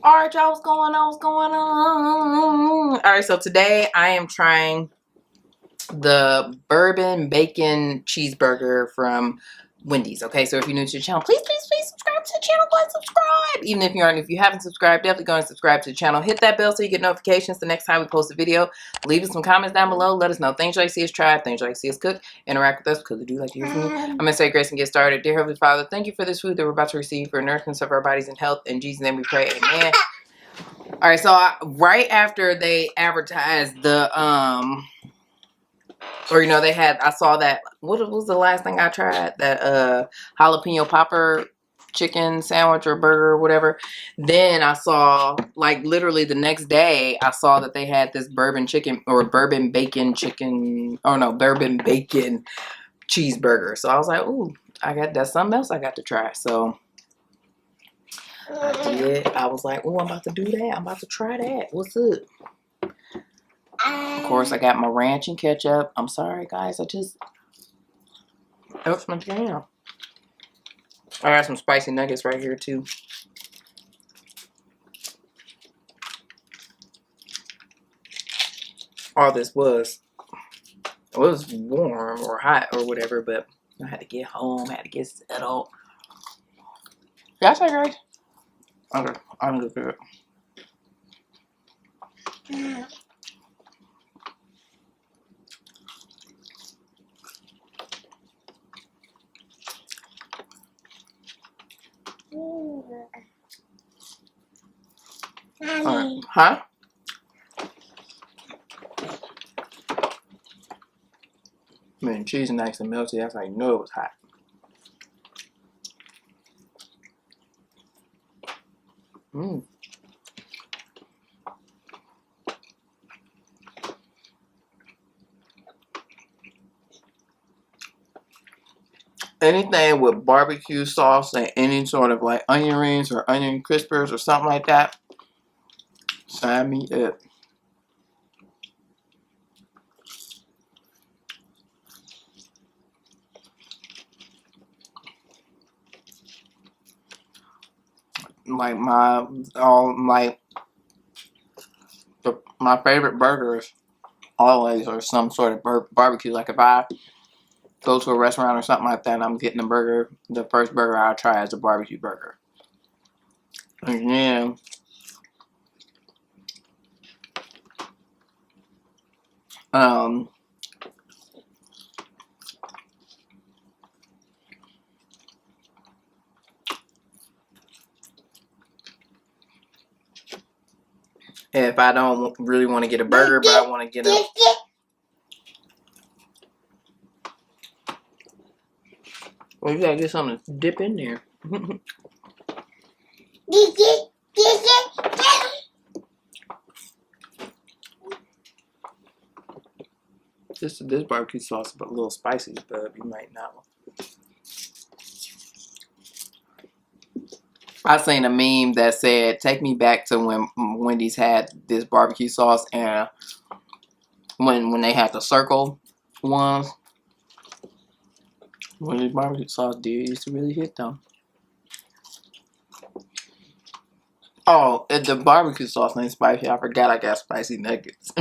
All right, y'all, what's going on? What's going on? All right, so today I am trying the bourbon bacon cheeseburger from Wendy's. Okay, so if you're new to the channel, please subscribe to the channel. Go and subscribe. Even if you aren't, if you haven't subscribed, definitely go and subscribe to the channel. Hit that bell so you get notifications the next time we post a video. Leave us some comments down below. Let us know things you like to see us try, things you like to see us cook. Interact with us because we do like to hear from you. I'm gonna say grace and get started. Dear Heavenly Father, thank you for this food that we're about to receive for nourishment of our bodies and health. In Jesus' name we pray, amen. All right, so right after they advertised the or they had, I saw that, what was the last thing I tried, that jalapeno popper chicken sandwich or burger or whatever. Then I saw, like, literally the next day I saw that they had this bourbon bacon cheeseburger. So I was like, ooh, that's something else I got to try. So I did. I was like, oh, I'm about to do that. I'm about to try that. What's up? Of course, I got my ranch and ketchup. I'm sorry, guys. That's my jam. I got some spicy nuggets right here, too. All this was warm or hot or whatever, but I had to get home, had to get settled. Did I say right? Okay, I'm gonna do it. Huh? Man, cheese nice and melty. That's how you know it was hot. Mmm. Anything with barbecue sauce and any sort of like onion rings or onion crispers or something like that, sign me up. Like my favorite burgers always are some sort of barbecue. Like if I go to a restaurant or something like that and I'm getting a burger, the first burger I'll try is a barbecue burger. Again, if I don't really want to get a burger, but I want to get a... Well, you gotta get something to dip in there. This barbecue sauce is a little spicy, but you might not. I seen a meme that said, "Take me back to when Wendy's had this barbecue sauce and when they had the circle ones. Wendy's barbecue sauce used to really hit them." Oh, the barbecue sauce ain't spicy. I forgot I got spicy nuggets.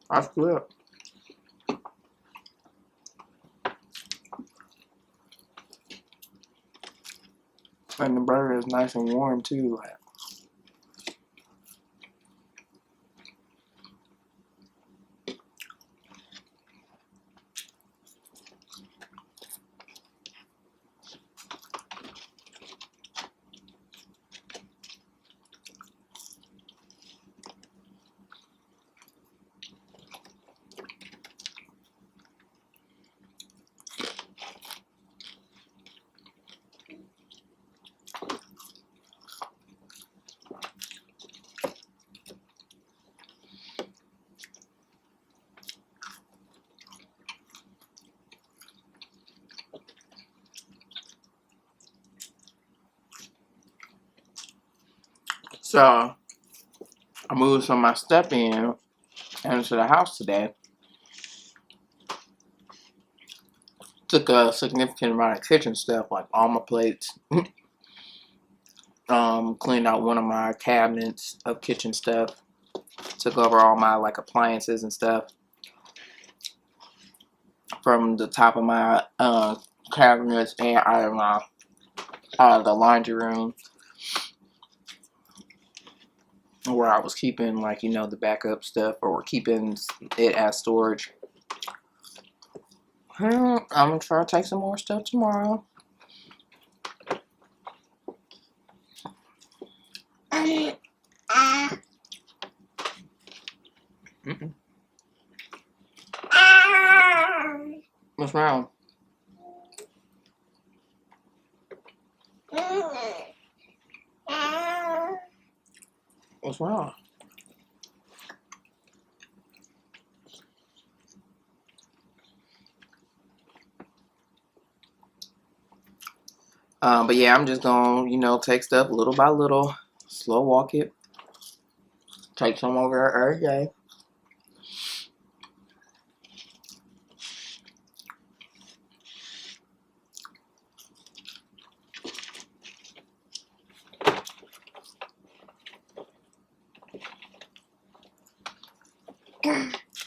That's good. And the burger is nice and warm too. So I moved some of my stuff into the house today. Took a significant amount of kitchen stuff, like all my plates. Cleaned out one of my cabinets of kitchen stuff. Took over all my like appliances and stuff from the top of my cabinets and out of the laundry room where I was keeping, like, you know, the backup stuff, or keeping it as storage. I'm gonna try to take some more stuff tomorrow. What's wrong? What's wrong? But yeah, I'm just gonna, you know, take stuff little by little, slow walk it, take some over there every day.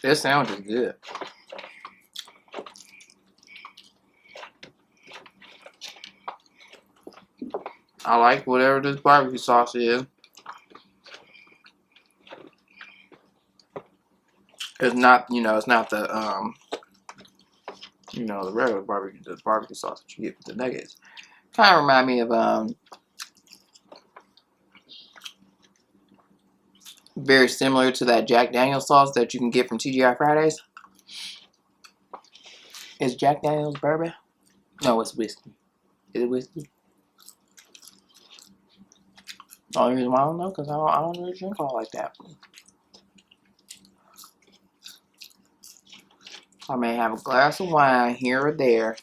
This sandwich is good. I like whatever this barbecue sauce is. It's not, you know, it's not the you know, the regular barbecue sauce that you get with the nuggets. Kind of remind me of very similar to that Jack Daniel's sauce that you can get from TGI Fridays. Is Jack Daniel's bourbon? No, it's whiskey. Is it whiskey? The only reason why I don't know, because I don't really drink all like that. I may have a glass of wine here or there,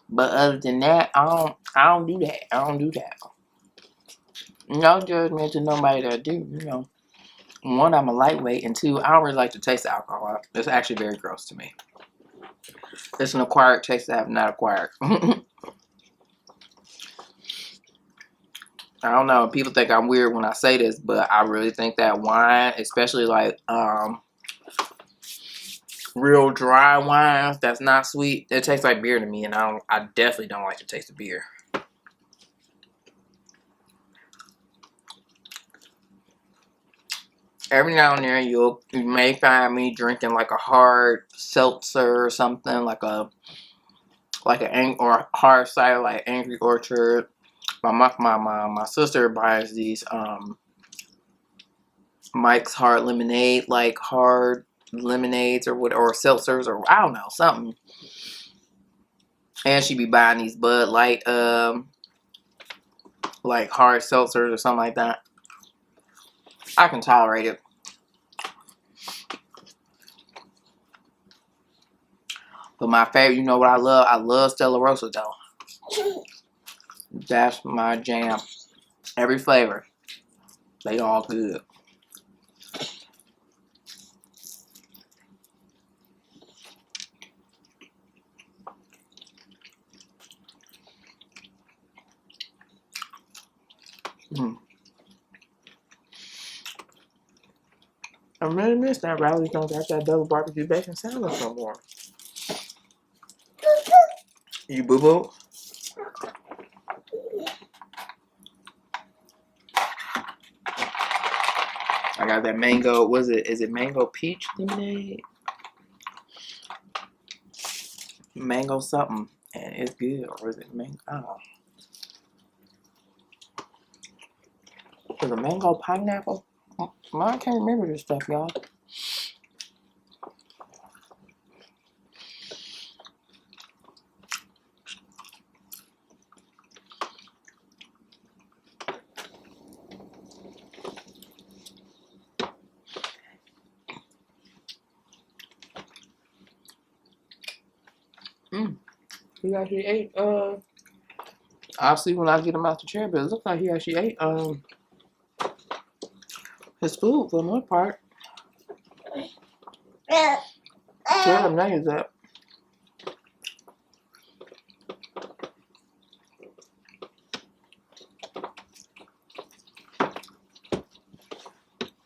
but other than that, I don't do that. I don't do that. No judgment to nobody that do. You know, one, I'm a lightweight, and two, I don't really like to taste alcohol. It's actually very gross to me. It's an acquired taste that I have not acquired. I don't know. People think I'm weird when I say this, but I really think that wine, especially like real dry wine that's not sweet, it tastes like beer to me, and I definitely don't like the taste of beer. Every now and then you may find me drinking like a hard seltzer or something, like a hard cider like Angry Orchard. My sister buys these Mike's Hard Lemonade, like hard lemonades or seltzers, or I don't know, something. And she be buying these Bud Light like hard seltzers or something like that. I can tolerate it. But my favorite, you know what I love? I love Stella Rosa though. That's my jam. Every flavor. They all good. I really miss that Riley's don't got that double barbecue bacon sandwich no more. You boo boo? I got that mango, is it mango peach lemonade? Mango something. And it's good. Or is it mango? I don't know. Is it mango pineapple? I can't remember this stuff, y'all. He actually ate, I'll see when I get him out the chair, but it looks like he actually ate, his food for the most part. Tear them nails up.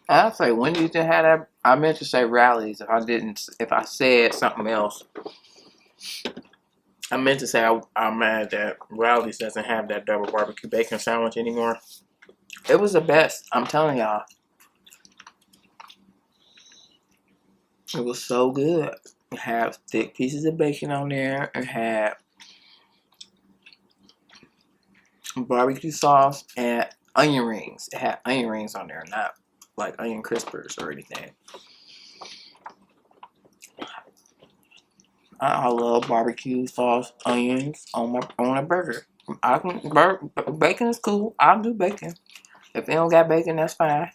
I'd say Wendy's didn't have that. I meant to say Rallies. If I said something else, I meant to say I'm mad that Rallies doesn't have that double barbecue bacon sandwich anymore. It was the best. I'm telling y'all. It was so good. It had thick pieces of bacon on there. It had barbecue sauce and onion rings. It had onion rings on there, not like onion crispers or anything. I love barbecue sauce, onions on a burger. Bacon is cool. I'll do bacon. If it don't got bacon, that's fine.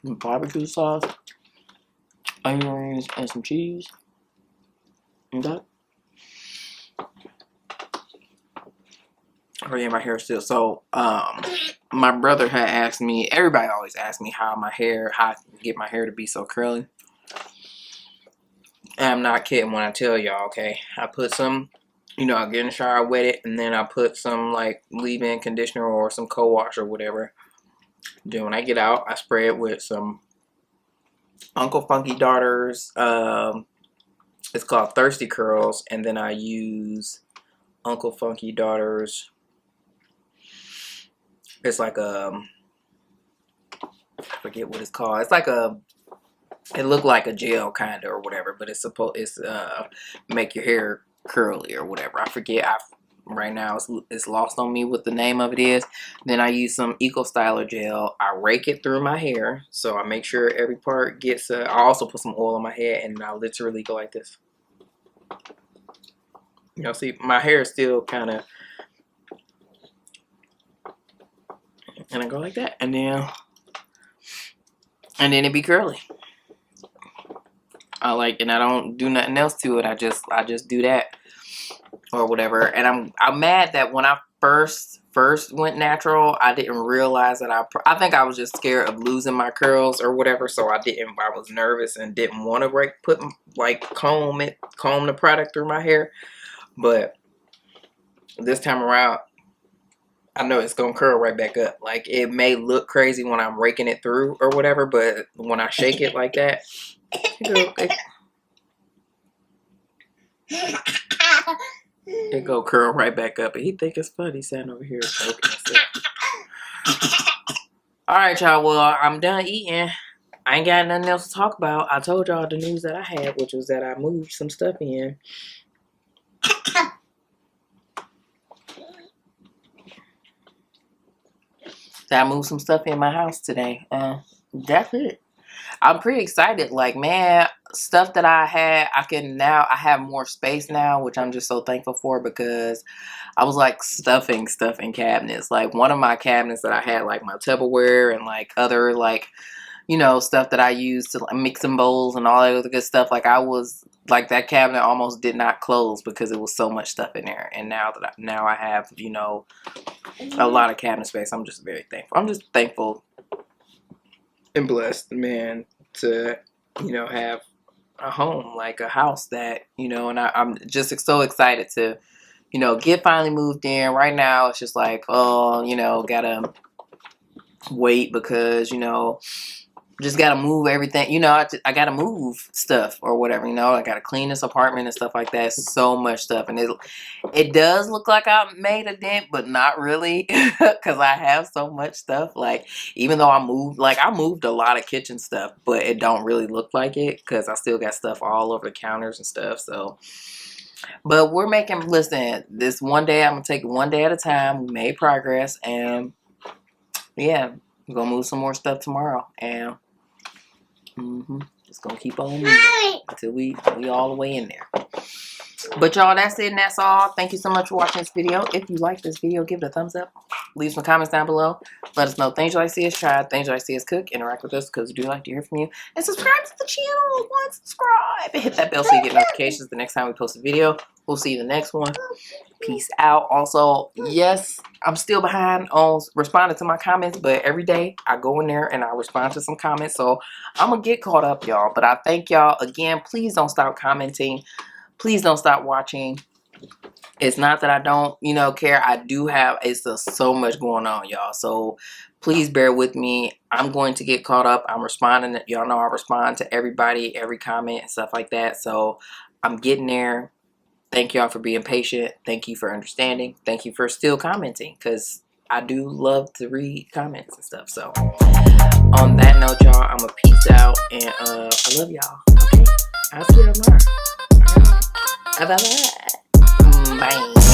Barbecue sauce, onion rings, and some cheese. Okay. Oh yeah, my hair still. So, my brother had asked me. Everybody always asks me how I can get my hair to be so curly. And I'm not kidding when I tell y'all. Okay, I put some. I get in the shower, wet it, and then I put some like leave-in conditioner or some co-wash or whatever. Then when I get out, I spray it with some Uncle Funky Daughters. It's called Thirsty Curls, and then I use Uncle Funky Daughters. It's like I forget what it's called. It's like it looked like a gel kind of or whatever, but it's make your hair curly or whatever. I forget. Right now it's lost on me what the name of it is. Then I use some Eco Styler gel. I rake it through my hair, so I make sure every part gets. I also put some oil on my head, and I literally go like this. See, my hair is still kind of, and I go like that, and then it be curly. And I don't do nothing else to it. I just do that or whatever. And I'm mad that when I first went natural, I didn't realize that I think I was just scared of losing my curls or whatever. So I was nervous and didn't want to comb the product through my hair. But this time around, I know it's gonna curl right back up. Like, it may look crazy when I'm raking it through or whatever, but when I shake it like that, it go curl right back up. And he think it's funny sitting over here choking himself. Alright, y'all. Well, I'm done eating. I ain't got nothing else to talk about. I told y'all the news that I had, which was that I moved some stuff in. I moved some stuff in my house today. That's it. I'm pretty excited. Like, man, stuff that I had, I have more space now, which I'm just so thankful for, because I was like stuffing stuff in cabinets. Like, one of my cabinets that I had, like my Tupperware and like other stuff that I used to mix some bowls and all that other good stuff. Like, I was like, that cabinet almost did not close because it was so much stuff in there. And now I have, a lot of cabinet space. I'm just very thankful. I'm just thankful and blessed, man, to, have a home, like a house that, and I'm just so excited to, get finally moved in. Right now, it's just like, gotta wait because, just gotta move everything. I gotta move stuff or whatever. I gotta clean this apartment and stuff like that. So much stuff, and it does look like I made a dent, but not really, because I have so much stuff. Like, even though I moved a lot of kitchen stuff, but it don't really look like it because I still got stuff all over the counters and stuff. So, but we're listen, this one day, I'm gonna take it one day at a time. We made progress, and yeah, we're gonna move some more stuff tomorrow, and it's gonna keep on moving until we all the way in there. But y'all, that's it and that's all. Thank you so much for watching this video. If you like this video, give it a thumbs up. Leave some comments down below. Let us know things you like to see us try, things you like to see us cook. Interact with us because we do like to hear from you. And subscribe to the channel. Subscribe and hit that bell so you get notifications the next time we post a video. We'll see you in the next one. Peace out. Also, yes, I'm still behind on responding to my comments, but every day I go in there and I respond to some comments. So I'm going to get caught up, y'all. But I thank y'all again. Please don't stop commenting. Please don't stop watching. It's not that I don't, care. I do have, it's just so much going on, y'all. So please bear with me. I'm going to get caught up. I'm responding. Y'all know I respond to everybody, every comment and stuff like that. So I'm getting there. Thank y'all for being patient. Thank you for understanding. Thank you for still commenting, because I do love to read comments and stuff. So on that note, y'all, I'm going to peace out. And I love y'all. Okay. I'll see y'all tomorrow. All right. Bye-bye. Bye.